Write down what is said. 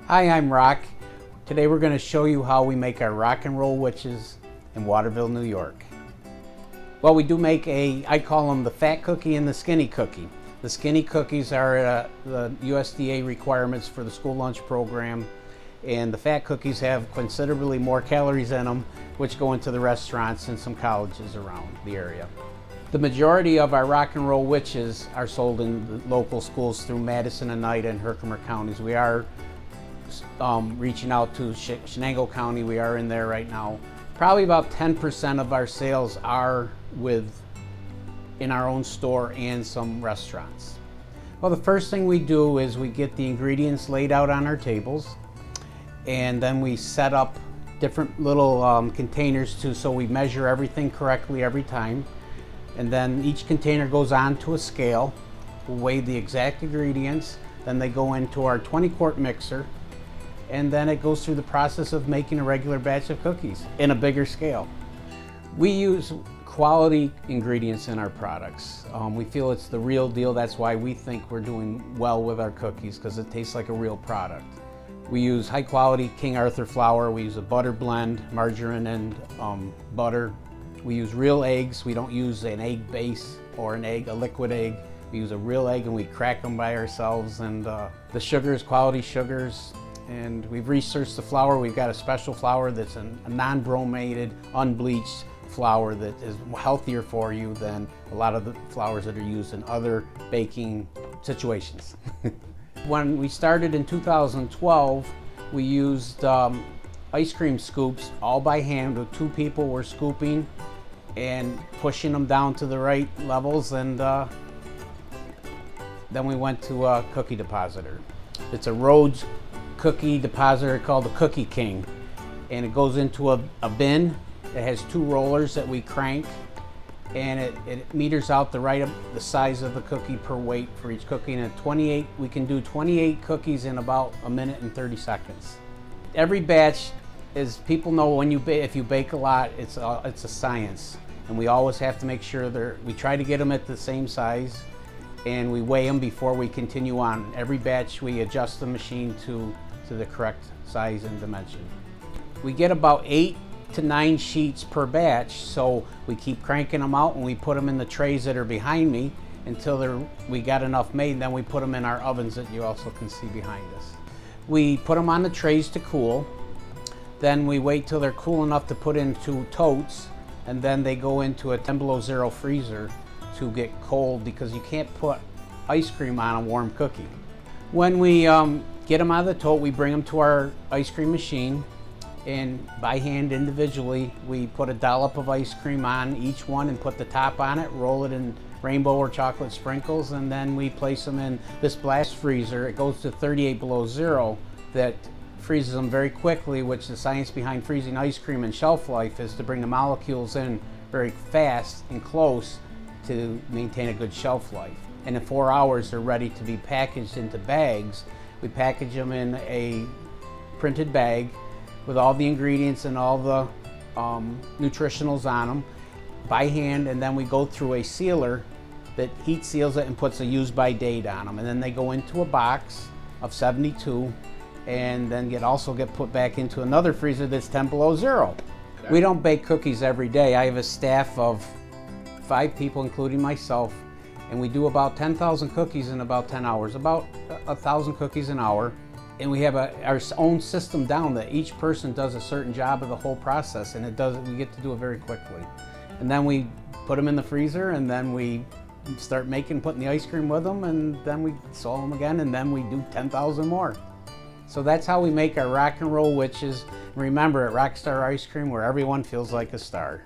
Hi, I'm Roc. Today we're going to show you how we make our Roc N Rollwiches in Waterville, New York. Well, we do make I call them the fat cookie and the skinny cookie. The skinny cookies are the USDA requirements for the school lunch program, and the fat cookies have considerably more calories in them, which go into the restaurants and some colleges around the area. The majority of our Roc N Rollwiches are sold in the local schools through Madison, Oneida, and Herkimer counties. We are reaching out to Shenango County. We are in there right now. Probably about 10% of our sales are in our own store and some restaurants. Well, the first thing we do is we get the ingredients laid out on our tables, and then we set up different little containers so we measure everything correctly every time. And then each container goes on to a scale. We'll weigh the exact ingredients. Then they go into our 20-quart mixer, and then it goes through the process of making a regular batch of cookies in a bigger scale. We use quality ingredients in our products. We feel it's the real deal. That's why we think we're doing well with our cookies, because it tastes like a real product. We use high quality King Arthur flour. We use a butter blend, margarine and butter. We use real eggs. We don't use an egg base or a liquid egg. We use a real egg and we crack them by ourselves. And the sugars, quality sugars. And we've researched the flour. We've got a special flour that's a non-bromated, unbleached flour that is healthier for you than a lot of the flours that are used in other baking situations. When we started in 2012, we used ice cream scoops all by hand. With two people were scooping and pushing them down to the right levels, and then we went to a cookie depositor. It's a Rhodes cookie depositor called the Cookie King, and it goes into a bin. It has two rollers that we crank, and it meters out the size of the cookie per weight for each cookie. And we can do 28 cookies in about a minute and 30 seconds. Every batch, as people know, if you bake a lot, it's a science, and we always have to make sure we try to get them at the same size, and we weigh them before we continue on. Every batch we adjust the machine to the correct size and dimension. We get about 8 to 9 sheets per batch, so we keep cranking them out and we put them in the trays that are behind me until we got enough made, and then we put them in our ovens that you also can see behind us. We put them on the trays to cool, then we wait till they're cool enough to put into totes, and then they go into a 10 below zero freezer to get cold, because you can't put ice cream on a warm cookie. When we get them out of the tote, we bring them to our ice cream machine, and by hand individually we put a dollop of ice cream on each one and put the top on it, roll it in rainbow or chocolate sprinkles, and then we place them in this blast freezer. It goes to 38 below zero. That freezes them very quickly, which the science behind freezing ice cream and shelf life is to bring the molecules in very fast and close to maintain a good shelf life. And in 4 hours they're ready to be packaged into bags. We package them in a printed bag with all the ingredients and all the nutritionals on them by hand, and then we go through a sealer that heat seals it and puts a use by date on them, and then they go into a box of 72 and then also get put back into another freezer that's 10 below zero. Okay. We don't bake cookies every day. I have a staff of 5 people, including myself, and we do about 10,000 cookies in about 10 hours, about 1,000 cookies an hour. And we have our own system down that each person does a certain job of the whole process, and we get to do it very quickly. And then we put them in the freezer, and then we start putting the ice cream with them, and then we sell them again, and then we do 10,000 more. So that's how we make our Roc N Rollwiches. Remember, at Roc Star Ice Cream, where everyone feels like a star.